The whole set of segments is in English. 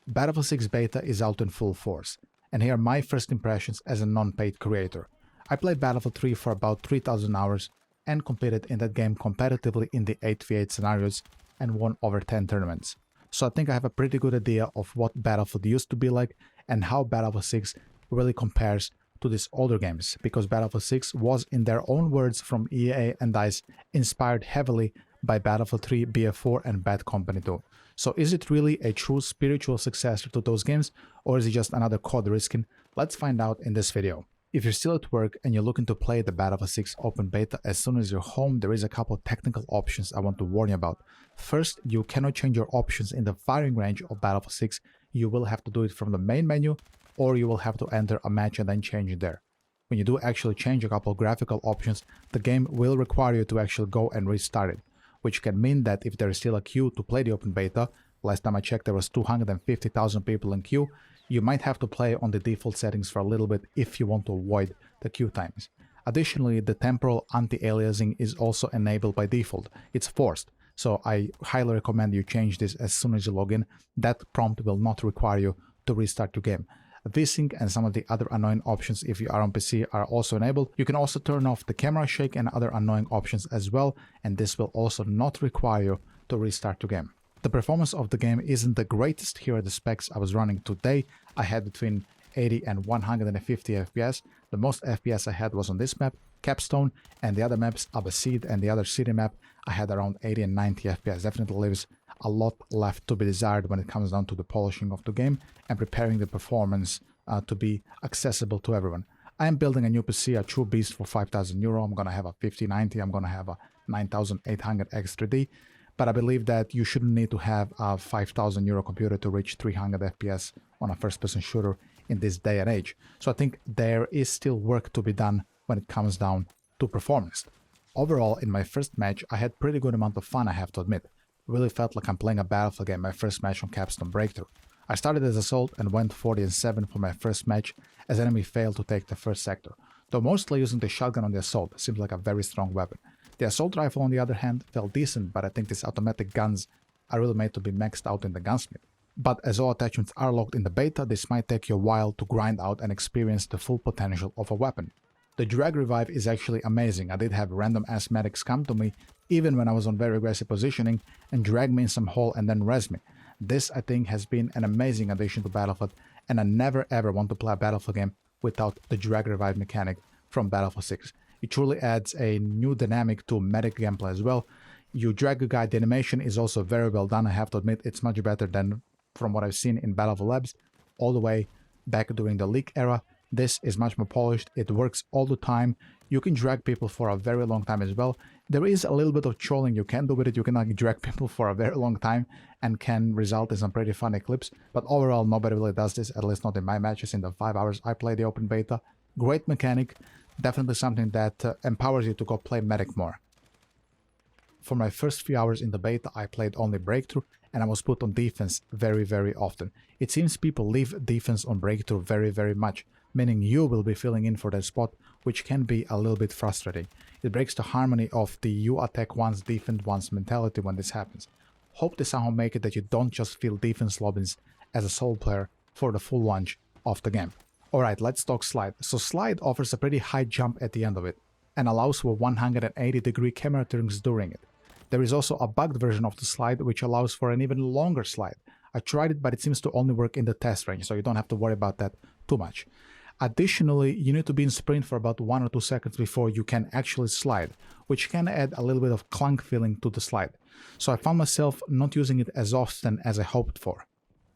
Battlefield 6 beta is out in full force, and here are my first impressions as a non-paid creator. I played Battlefield 3 for about 3000 hours and competed in that game competitively in the 8v8 scenarios and won over 10 tournaments. So I think I have a pretty good idea of what Battlefield used to be like and how Battlefield 6 really compares to these older games, because Battlefield 6 was, in their own words from EA and DICE, inspired heavily by Battlefield 3, BF4 and Bad Company 2. So is it really a true spiritual successor to those games, or is it just another COD reskin? Let's find out in this video. If you're still at work and you're looking to play the Battlefield 6 open beta as soon as you're home, there is a couple technical options I want to warn you about. First, you cannot change your options in the firing range of Battlefield 6. You will have to do it from the main menu, or you will have to enter a match and then change it there. When you do actually change a couple of graphical options, the game will require you to actually go and restart it, which can mean that if there is still a queue to play the open beta, last time I checked there was 250,000 people in queue, you might have to play on the default settings for a little bit if you want to avoid the queue times. Additionally, the temporal anti-aliasing is also enabled by default. It's forced, so I highly recommend you change this as soon as you log in. That prompt will not require you to restart your game. VSync and some of the other annoying options if you are on PC are also enabled. You can also turn off the camera shake and other annoying options as well, and this will also not require you to restart your game. The performance of the game isn't the greatest. Here are the specs I was running today. I had between 80 and 150 FPS. The most FPS I had was on this map, Capstone, and the other maps, Abbasid and the other city map, I had around 80 and 90 FPS. Definitely leaves a lot left to be desired when it comes down to the polishing of the game and preparing the performance to be accessible to everyone. I am building a new PC, a true beast for 5,000 euro. I'm going to have a 5090, I'm going to have a 9800 X3D, but I believe that you shouldn't need to have a 5,000 euro computer to reach 300 FPS on a first-person shooter in this day and age. So I think there is still work to be done when it comes down to performance. Overall, in my first match, I had pretty good amount of fun, I have to admit. Really felt like I'm playing a Battlefield game, my first match on Capstone Breakthrough. I started as Assault and went 40-7 for my first match, as enemy failed to take the first sector. Though mostly using the shotgun on the Assault seems like a very strong weapon. The Assault rifle on the other hand felt decent, but I think these automatic guns are really made to be maxed out in the gunsmith. But as all attachments are locked in the beta, this might take you a while to grind out and experience the full potential of a weapon. The drag revive is actually amazing. I did have random ass medics come to me even when I was on very aggressive positioning and drag me in some hole and then res me. This, I think, has been an amazing addition to Battlefield, and I never ever want to play a Battlefield game without the drag revive mechanic from Battlefield 6. It truly adds a new dynamic to medic gameplay as well. You drag a guy, the animation is also very well done. I have to admit, it's much better than from what I've seen in Battlefield Labs all the way back during the leak era. This is much more polished, it works all the time. You can drag people for a very long time as well. There is a little bit of trolling you can do with it. You can like drag people for a very long time and can result in some pretty funny clips. But overall, nobody really does this, at least not in my matches in the 5 hours I played the open beta. Great mechanic, definitely something that empowers you to go play medic more. For my first few hours in the beta, I played only Breakthrough, and I was put on defense very often. It seems people leave defense on Breakthrough very much, meaning you will be filling in for that spot, which can be a little bit frustrating. It breaks the harmony of the you attack once, defend once mentality when this happens. Hope they somehow make it that you don't just fill defense lobbies as a solo player for the full launch of the game. Alright, let's talk Slide. So Slide offers a pretty high jump at the end of it, and allows for 180-degree camera turns during it. There is also a bugged version of the Slide which allows for an even longer slide. I tried it, but it seems to only work in the test range, so you don't have to worry about that too much. Additionally, you need to be in sprint for about 1 or 2 seconds before you can actually slide, which can add a little bit of clunk feeling to the slide. So I found myself not using it as often as I hoped for.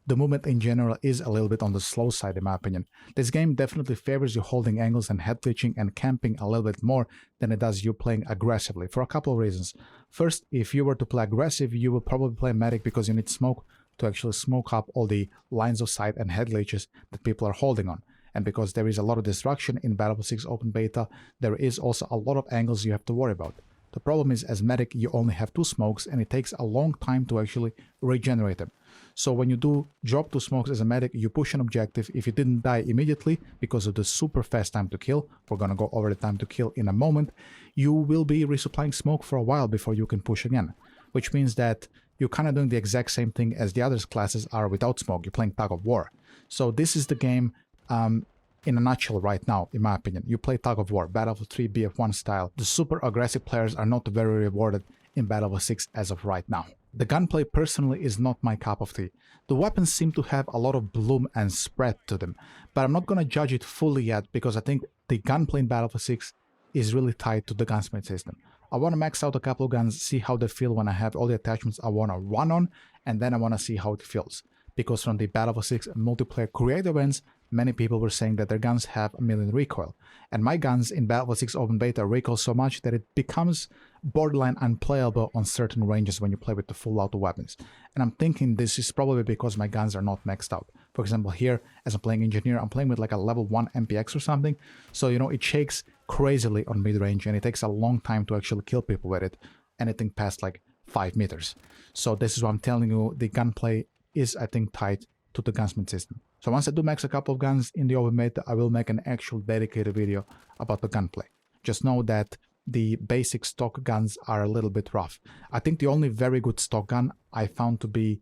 The movement in general is a little bit on the slow side in my opinion. This game definitely favors you holding angles and head glitching and camping a little bit more than it does you playing aggressively, for a couple of reasons. First, if you were to play aggressive, you will probably play medic because you need smoke to actually smoke up all the lines of sight and head glitches that people are holding on. And because there is a lot of destruction in Battlefield 6 Open Beta, there is also a lot of angles you have to worry about. The problem is, as medic, you only have 2 smokes and it takes a long time to actually regenerate them. So when you do drop 2 smokes as a medic, you push an objective. If you didn't die immediately because of the super fast time to kill, we're gonna go over the time to kill in a moment, you will be resupplying smoke for a while before you can push again. Which means that you're kind of doing the exact same thing as the other classes are without smoke. You're playing tug of war. So this is the game in a nutshell right now, in my opinion. You play tug of war, Battlefield 3 BF1 style. The super aggressive players are not very rewarded in Battlefield 6 as of right now. The gunplay personally is not my cup of tea. The weapons seem to have a lot of bloom and spread to them, but I'm not going to judge it fully yet because I think the gunplay in Battlefield 6 is really tied to the gunsmith system. I want to max out a couple of guns, see how they feel when I have all the attachments I want to run on, and then I want to see how it feels. Because from the Battlefield 6 multiplayer creator events, many people were saying that their guns have 1,000,000 recoil. And my guns in Battlefield 6 Open Beta recoil so much that it becomes borderline unplayable on certain ranges when you play with the full auto weapons. And I'm thinking this is probably because my guns are not maxed out. For example, here, as I'm playing Engineer, I'm playing with like a level 1 MPX or something. So, you know, it shakes crazily on mid-range and it takes a long time to actually kill people with it. Anything past like 5 meters. So this is what I'm telling you, the gunplay is, I think, tied to the gunsmith system. So once I do max a couple of guns in the open beta, I will make an actual dedicated video about the gunplay. Just know that the basic stock guns are a little bit rough. I think the only very good stock gun I found to be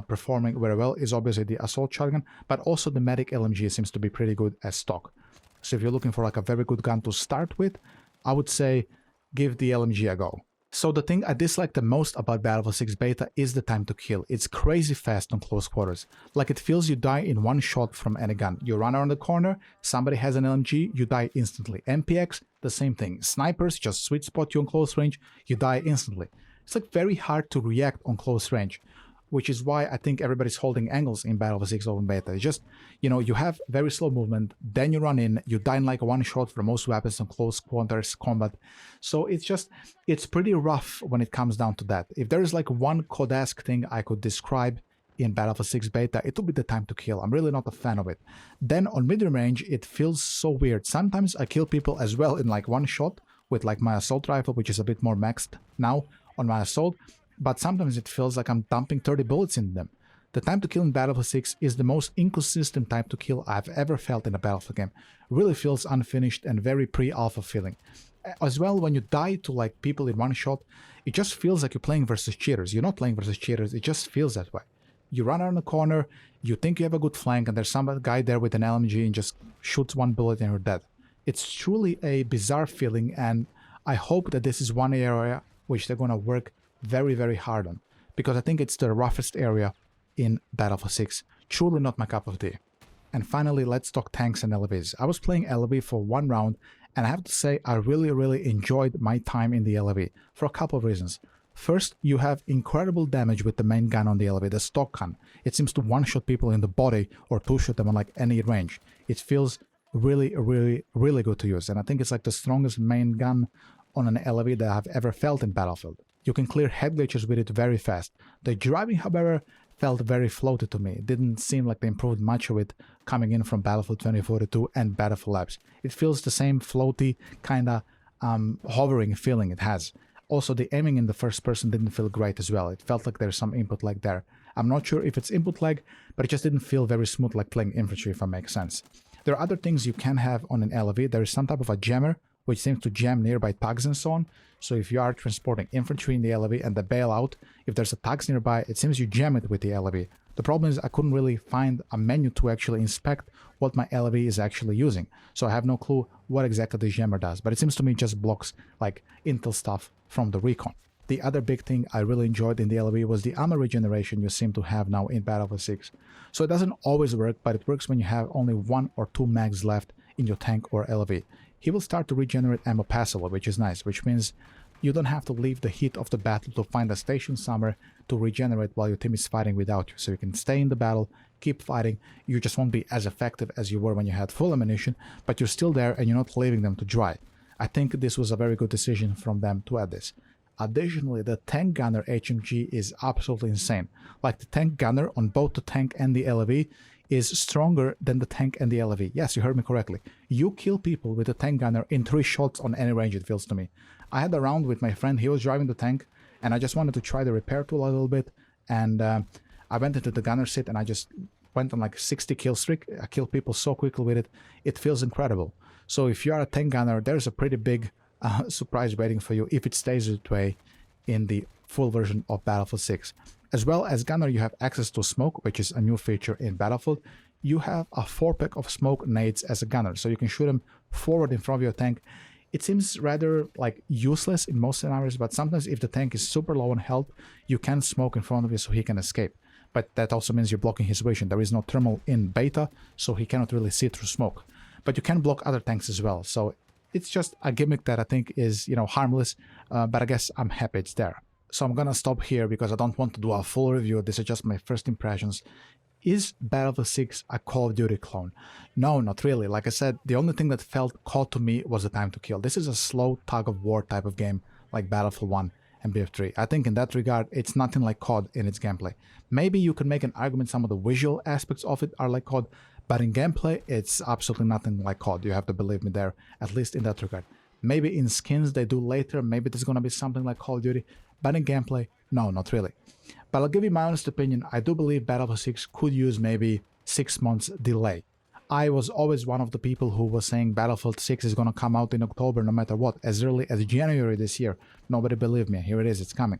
performing very well is obviously the assault shotgun, but also the medic LMG seems to be pretty good as stock. So if you're looking for like a very good gun to start with, I would say give the LMG a go. So the thing I dislike the most about Battlefield 6 Beta is the time to kill. It's crazy fast on close quarters. Like it feels you die in one shot from any gun. You run around the corner, somebody has an LMG, you die instantly. MPX, the same thing. Snipers just sweet spot you on close range, you die instantly. It's like very hard to react on close range, which is why I think everybody's holding angles in Battlefield 6 Open Beta. It's just, you know, you have very slow movement, then you run in, you die in like one shot for most weapons on close quarters combat. So it's just, it's pretty rough when it comes down to that. If there is like one Codesk thing I could describe in Battlefield 6 Beta, it would be the time to kill. I'm really not a fan of it. Then on mid-range, it feels so weird. Sometimes I kill people as well in like one shot with like my assault rifle, which is a bit more maxed now on my assault. But sometimes it feels like I'm dumping 30 bullets in them. The time to kill in Battlefield 6 is the most inconsistent time to kill I've ever felt in a Battlefield game. Really feels unfinished and very pre-alpha feeling. As well, when you die to like people in one shot, it just feels like you're playing versus cheaters. You're not playing versus cheaters, it just feels that way. You run around the corner, you think you have a good flank, and there's some guy there with an LMG and just shoots one bullet and you're dead. It's truly a bizarre feeling, and I hope that this is one area which they're going to work very, very hard on, because I think it's the roughest area in Battlefield 6. Truly not my cup of tea. And finally, let's talk tanks and LAVs. I was playing LAV for one round, and I have to say I really enjoyed my time in the LAV for a couple of reasons. First, you have incredible damage with the main gun on the LAV, the stock gun. It seems to one-shot people in the body or two-shot them on like any range. It feels really good to use, and I think it's like the strongest main gun on an LAV that I've ever felt in Battlefield. You can clear head glitches with it very fast. The driving, however, felt very floaty to me. It didn't seem like they improved much of it coming in from Battlefield 2042 and Battlefield Labs. It feels the same floaty, kinda hovering feeling it has. Also, the aiming in the first person didn't feel great as well. It felt like there's some input lag there. I'm not sure if it's input lag, but it just didn't feel very smooth like playing infantry, if that makes sense. There are other things you can have on an LAV. There is some type of a jammer, which seems to jam nearby tugs and so on. So if you are transporting infantry in the LAV and the bailout, if there's a tugs nearby, it seems you jam it with the LAV. The problem is I couldn't really find a menu to actually inspect what my LAV is actually using. So I have no clue what exactly the jammer does, but it seems to me it just blocks like intel stuff from the recon. The other big thing I really enjoyed in the LAV was the ammo regeneration you seem to have now in Battlefield 6. So it doesn't always work, but it works when you have only 1 or 2 mags left in your tank or LAV. He will start to regenerate ammo passively, which is nice, which means you don't have to leave the heat of the battle to find a station somewhere to regenerate while your team is fighting without you. So you can stay in the battle, keep fighting, you just won't be as effective as you were when you had full ammunition, but you're still there and you're not leaving them to dry. I think this was a very good decision from them to add this. Additionally, the tank gunner HMG is absolutely insane. Like the tank gunner on both the tank and the LAV is stronger than the tank and the LAV. Yes, you heard me correctly. You kill people with a tank gunner in 3 shots on any range, it feels to me. I had a round with my friend, he was driving the tank, and I just wanted to try the repair tool a little bit, and I went into the gunner seat and I just went on like 60 kill streak. I killed people so quickly with it, it feels incredible. So if you are a tank gunner, there's a pretty big surprise waiting for you if it stays that way in the full version of Battlefield 6. As well as Gunner, you have access to smoke, which is a new feature in Battlefield. You have a 4-pack of smoke nades as a gunner, so you can shoot them forward in front of your tank. It seems rather like useless in most scenarios, but sometimes if the tank is super low on health, you can smoke in front of you so he can escape. But that also means you're blocking his vision. There is no thermal in beta, so he cannot really see through smoke. But you can block other tanks as well, so it's just a gimmick that I think is, harmless, but I guess I'm happy it's there. So I'm gonna stop here because I don't want to do a full review. This is just my first impressions. Is Battlefield 6 a Call of Duty clone? No, not really. Like I said, the only thing that felt COD to me was the time to kill. This is a slow tug-of-war type of game like Battlefield 1 and BF3. I think in that regard, it's nothing like COD in its gameplay. Maybe you can make an argument some of the visual aspects of it are like COD, but in gameplay, it's absolutely nothing like COD. You have to believe me there, at least in that regard. Maybe in skins they do later, maybe there's gonna be something like Call of Duty, but in gameplay, no, not really. But I'll give you my honest opinion. I do believe Battlefield 6 could use maybe 6 months delay. I was always one of the people who was saying Battlefield 6 is going to come out in October no matter what, as early as January this year. Nobody believed me. Here it is, it's coming.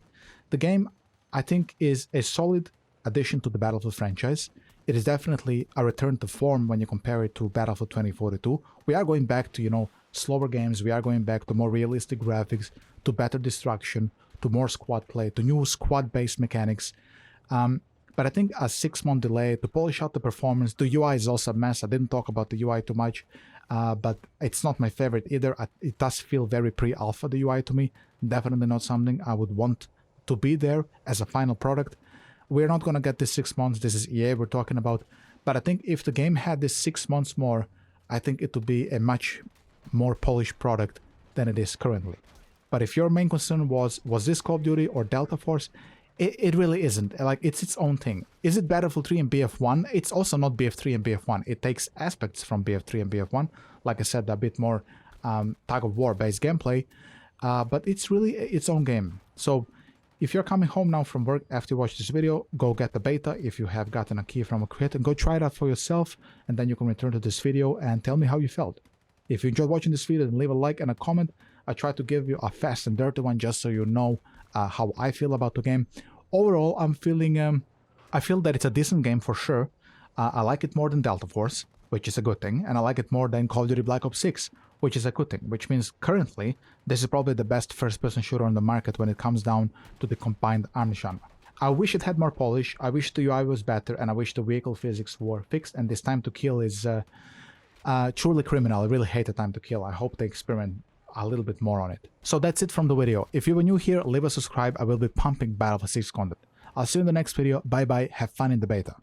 The game, I think, is a solid addition to the Battlefield franchise. It is definitely a return to form when you compare it to Battlefield 2042. We are going back to, slower games. We are going back to more realistic graphics, to better destruction, to more squad play, to new squad-based mechanics. But I think a 6-month delay to polish out the performance. The UI is also a mess. I didn't talk about the UI too much, but it's not my favorite either. It does feel very pre-alpha, the UI to me. Definitely not something I would want to be there as a final product. We're not going to get this 6 months. This is EA we're talking about. But I think if the game had this 6 months more, I think it would be a much more polished product than it is currently. But if your main concern was this Call of Duty or Delta Force, it really isn't. Like, it's its own thing. Is it Battlefield 3 and BF1? It's also not BF3 and BF1. It takes aspects from BF3 and BF1. Like I said, a bit more tug-of-war based gameplay. But it's really its own game. So if you're coming home now from work after you watch this video, go get the beta. If you have gotten a key from a creator, go try it out for yourself. And then you can return to this video and tell me how you felt. If you enjoyed watching this video, then leave a like and a comment. I try to give you a fast and dirty one just so you know how I feel about the game. Overall, I feel that it's a decent game for sure. I like it more than Delta Force, which is a good thing, and I like it more than Call of Duty Black Ops 6, which is a good thing, which means currently this is probably the best first-person shooter on the market when it comes down to the combined arms genre. I wish it had more polish, I wish the UI was better, and I wish the vehicle physics were fixed, and this time to kill is truly criminal. I really hate the time to kill. I hope they experiment a little bit more on it. So that's it from the video. If you were new here, leave a subscribe. I will be pumping Battlefield 6 content. I'll see you in the next video. Bye bye, have fun in the beta.